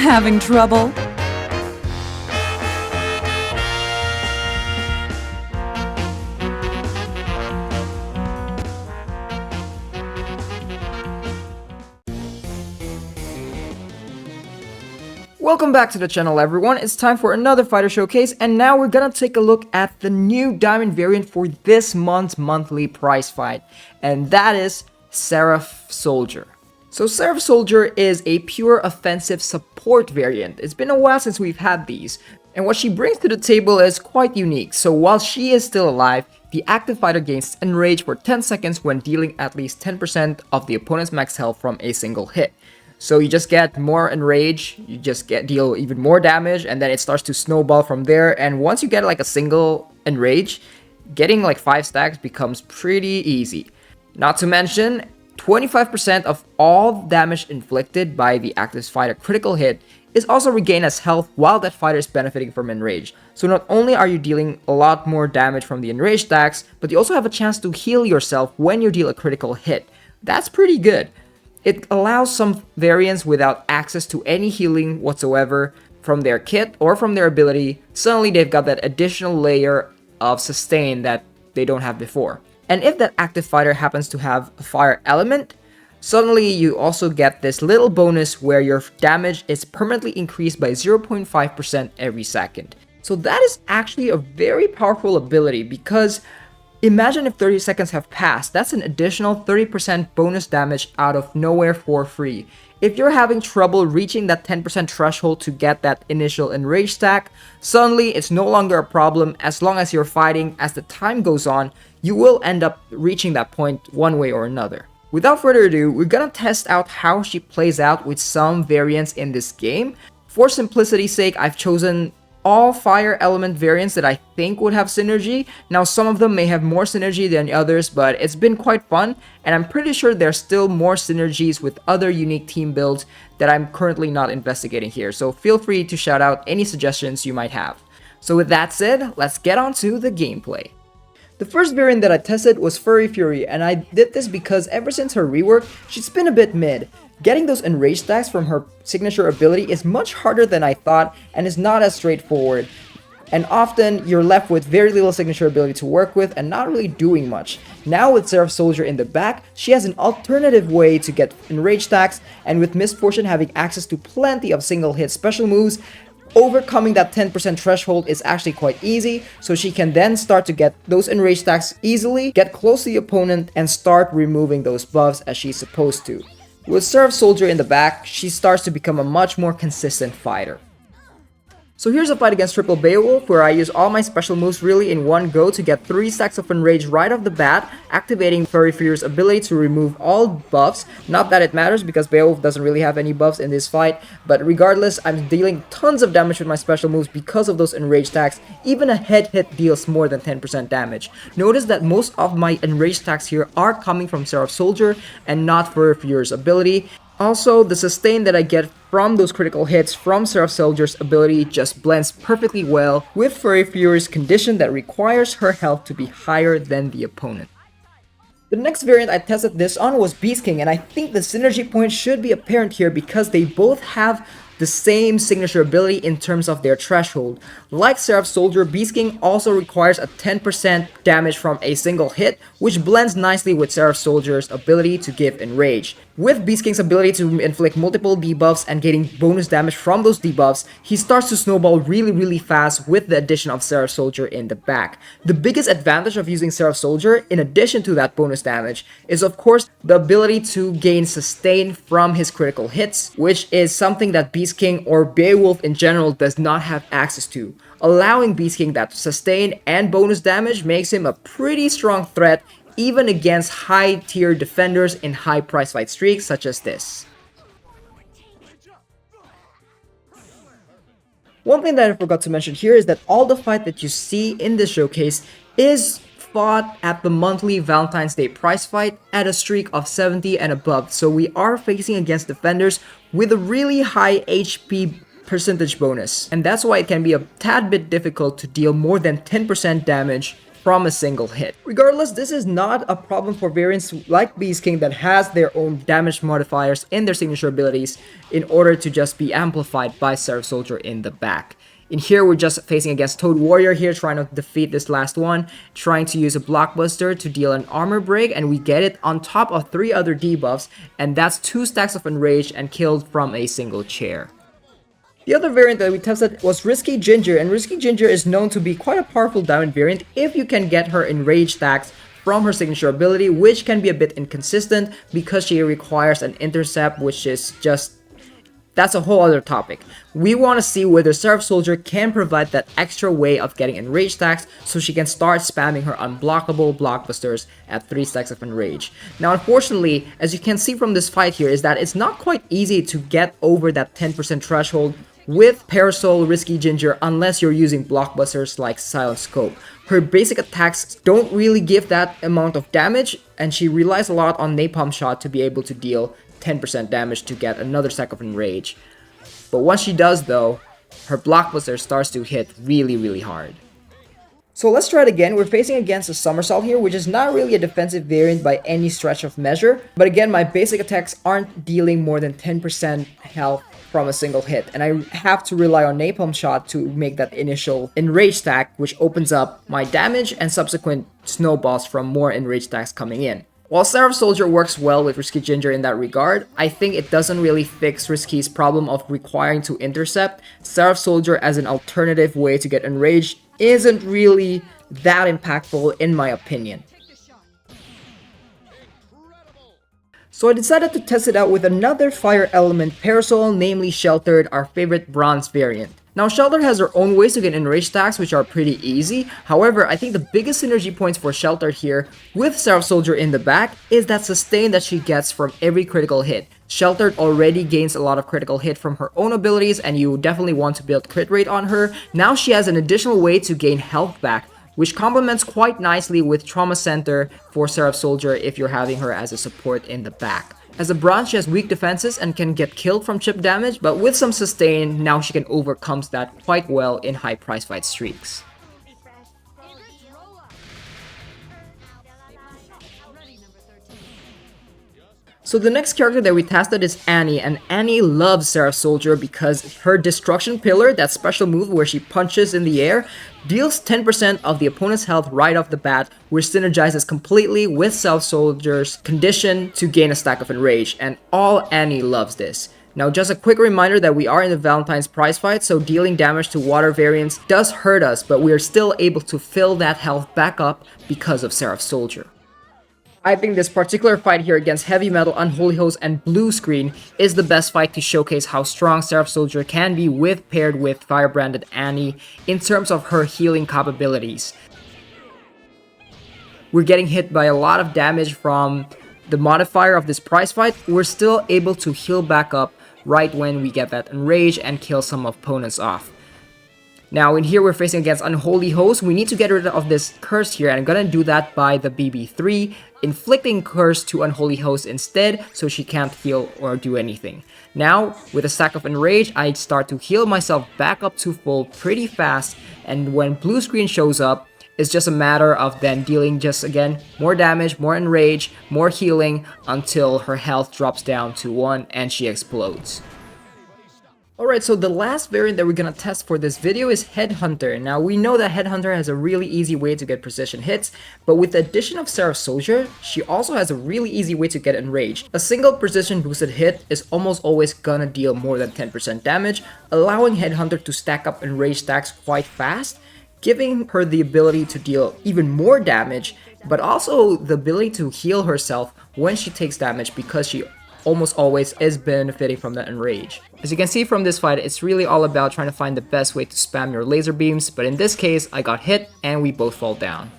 Having trouble? Welcome back to the channel, everyone. It's time for another fighter showcase, and now we're gonna take a look at the new diamond variant for this month's monthly prize fight, and that is SERAPH Soldier. So SERAPH Soldier is a pure offensive support variant. It's been a while since we've had these, and what she brings to the table is quite unique. So while she is still alive, the active fighter gains ENRAGE for 10 seconds when dealing at least 10% of the opponent's max health from a single hit. So you just get more ENRAGE, you just deal even more damage, and then it starts to snowball from there. And once you get like a single ENRAGE, getting like 5 stacks becomes pretty easy. Not to mention, 25% of all damage inflicted by the active fighter critical hit is also regained as health while that fighter is benefiting from ENRAGE. So not only are you dealing a lot more damage from the ENRAGE stacks, but you also have a chance to heal yourself when you deal a critical hit. That's pretty good. It allows some variants without access to any healing whatsoever from their kit or from their ability. Suddenly they've got that additional layer of sustain that they don't have before. And if that active fighter happens to have a fire element, suddenly you also get this little bonus where your damage is permanently increased by 0.5% every second. So that is actually a very powerful ability, because imagine if 30 seconds have passed. That's an additional 30% bonus damage out of nowhere for free. If you're having trouble reaching that 10% threshold to get that initial ENRAGE stack, suddenly it's no longer a problem. As long as you're fighting, as the time goes on, you will end up reaching that point one way or another. Without further ado, we're gonna test out how she plays out with some variants in this game. For simplicity's sake, I've chosen all fire element variants that I think would have synergy. Now some of them may have more synergy than others, but it's been quite fun, and I'm pretty sure there's still more synergies with other unique team builds that I'm currently not investigating here, so feel free to shout out any suggestions you might have. So with that said, let's get on to the gameplay. The first variant that I tested was Furry Fury, and I did this because ever since her rework, she's been a bit mid. Getting those ENRAGE stacks from her signature ability is much harder than I thought and is not as straightforward. And often, you're left with very little signature ability to work with and not really doing much. Now with SERAPH Soldier in the back, she has an alternative way to get ENRAGE stacks, and with Miss Fortune having access to plenty of single hit special moves, overcoming that 10% threshold is actually quite easy, so she can then start to get those ENRAGE stacks easily, get close to the opponent, and start removing those buffs as she's supposed to. With SERAPH Soldier in the back, she starts to become a much more consistent fighter. So here's a fight against Triple Beowulf, where I use all my special moves really in one go to get 3 stacks of ENRAGE right off the bat, activating Furry Fury's ability to remove all buffs. Not that it matters, because Beowulf doesn't really have any buffs in this fight, but regardless, I'm dealing tons of damage with my special moves because of those ENRAGE stacks. Even a head hit deals more than 10% damage. Notice that most of my ENRAGE stacks here are coming from SERAPH Soldier and not Furry Fury's ability. Also, the sustain that I get from those critical hits from SERAPH Soldier's ability just blends perfectly well with Furry Fury's condition that requires her health to be higher than the opponent. The next variant I tested this on was Beast King, and I think the synergy point should be apparent here because they both have the same signature ability in terms of their threshold. Like SERAPH Soldier, Beast King also requires a 10% damage from a single hit, which blends nicely with SERAPH Soldier's ability to give ENRAGE. With Beast King's ability to inflict multiple debuffs and getting bonus damage from those debuffs, he starts to snowball really fast with the addition of SERAPH Soldier in the back. The biggest advantage of using SERAPH Soldier, in addition to that bonus damage, is of course the ability to gain sustain from his critical hits, which is something that Beast King or Beowulf in general does not have access to. Allowing Beast King that sustain and bonus damage makes him a pretty strong threat even against high tier defenders in high price fight streaks such as this. One thing that I forgot to mention here is that all the fight that you see in this showcase is fought at the monthly Valentine's Day prize fight at a streak of 70 and above, so we are facing against defenders with a really high HP percentage bonus, and that's why it can be a tad bit difficult to deal more than 10% damage from a single hit. Regardless, this is not a problem for variants like Beast King that has their own damage modifiers in their signature abilities in order to just be amplified by Seraph Soldier in the back. In here, we're just facing against Toad Warrior here, trying to defeat this last one, trying to use a Blockbuster to deal an armor break, and we get it on top of 3 other debuffs, and that's 2 stacks of Enrage and killed from a single chair. The other variant that we tested was Risky Ginger, and Risky Ginger is known to be quite a powerful diamond variant if you can get her Enrage stacks from her signature ability, which can be a bit inconsistent because she requires an intercept, which is just... that's a whole other topic. We want to see whether Seraph Soldier can provide that extra way of getting Enrage stacks so she can start spamming her unblockable blockbusters at 3 stacks of Enrage. Now unfortunately, as you can see from this fight here, is that it's not quite easy to get over that 10% threshold with Parasol Risky Ginger unless you're using blockbusters like Silent Scope. Her basic attacks don't really give that amount of damage, and she relies a lot on Napalm Shot to be able to deal 10% damage to get another stack of Enrage. But once she does though, her blockbuster starts to hit really hard. So let's try it again. We're facing against a Somersault here, which is not really a defensive variant by any stretch of measure. But again, my basic attacks aren't dealing more than 10% health from a single hit, and I have to rely on Napalm Shot to make that initial Enrage stack, which opens up my damage and subsequent snowballs from more Enrage stacks coming in. While Seraph Soldier works well with Risky Ginger in that regard, I think it doesn't really fix Risky's problem of requiring to intercept. Seraph Soldier as an alternative way to get Enraged isn't really that impactful in my opinion. So I decided to test it out with another fire element Parasol, namely Sheltered, our favorite bronze variant. Now Sheltered has her own ways to get Enrage stacks, which are pretty easy. However, I think the biggest synergy points for Sheltered here with Seraph Soldier in the back is that sustain that she gets from every critical hit. Sheltered already gains a lot of critical hit from her own abilities, and you definitely want to build crit rate on her. Now she has an additional way to gain health back, which complements quite nicely with Trauma Center for Seraph Soldier if you're having her as a support in the back. As a bronze, she has weak defenses and can get killed from chip damage, but with some sustain, now she can overcome that quite well in high price fight streaks. So the next character that we tested is Annie, and Annie loves Seraph Soldier because her Destruction Pillar, that special move where she punches in the air, deals 10% of the opponent's health right off the bat, which synergizes completely with Seraph Soldier's condition to gain a stack of Enrage, and all Annie loves this. Now just a quick reminder that we are in the Valentine's prize fight, so dealing damage to water variants does hurt us, but we are still able to fill that health back up because of Seraph Soldier. I think this particular fight here against Heavy Metal, Unholy Host, and Blue Screen is the best fight to showcase how strong Seraph Soldier can be paired with Firebranded Annie in terms of her healing capabilities. We're getting hit by a lot of damage from the modifier of this prize fight. We're still able to heal back up right when we get that Enrage and kill some opponents off. Now in here we're facing against Unholy Host. We need to get rid of this curse here, and I'm gonna do that by the BB3, inflicting curse to Unholy Host instead so she can't heal or do anything. Now with a stack of Enrage, I start to heal myself back up to full pretty fast, and when blue screen shows up, it's just a matter of then dealing just again more damage, more Enrage, more healing until her health drops down to 1 and she explodes. Alright, so the last variant that we're gonna test for this video is Headhunter. Now we know that Headhunter has a really easy way to get precision hits, but with the addition of Seraph Soldier, she also has a really easy way to get Enraged. A single precision boosted hit is almost always gonna deal more than 10% damage, allowing Headhunter to stack up Enraged stacks quite fast, giving her the ability to deal even more damage, but also the ability to heal herself when she takes damage because she almost always is benefiting from that Enrage. As you can see from this fight, it's really all about trying to find the best way to spam your laser beams, but in this case, I got hit and we both fall down.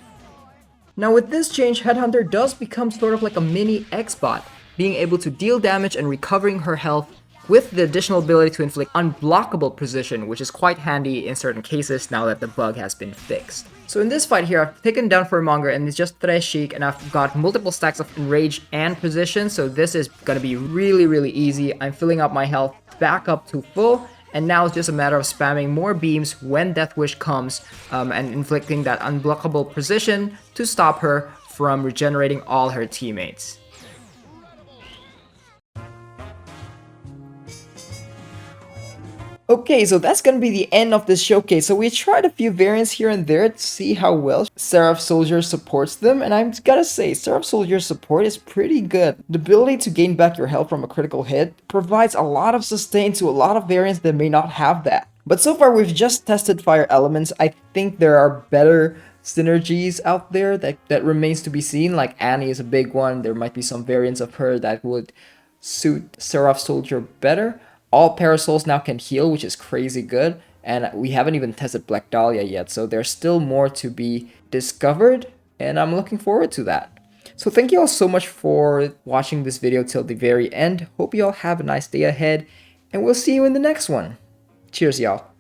Now with this change, Headhunter does become sort of like a mini X-Bot, being able to deal damage and recovering her health with the additional ability to inflict unblockable precision, which is quite handy in certain cases now that the bug has been fixed. So in this fight here, I've taken down Furmonger and it's just Treshik, and I've got multiple stacks of Enrage and Precision, so this is gonna be really easy. I'm filling up my health back up to full, and now it's just a matter of spamming more beams when Death Wish comes, and inflicting that unblockable precision to stop her from regenerating all her teammates. Okay, so that's gonna be the end of this showcase. So we tried a few variants here and there to see how well SERAPH Soldier supports them, and I'm gotta say, SERAPH Soldier support is pretty good. The ability to gain back your health from a critical hit provides a lot of sustain to a lot of variants that may not have that. But so far we've just tested fire elements. I think there are better synergies out there that remains to be seen. Like Annie is a big one. There might be some variants of her that would suit SERAPH Soldier better. All Parasols now can heal, which is crazy good, and we haven't even tested Black Dahlia yet, so there's still more to be discovered, and I'm looking forward to that. So thank you all so much for watching this video till the very end. Hope you all have a nice day ahead, and we'll see you in the next one. Cheers, y'all.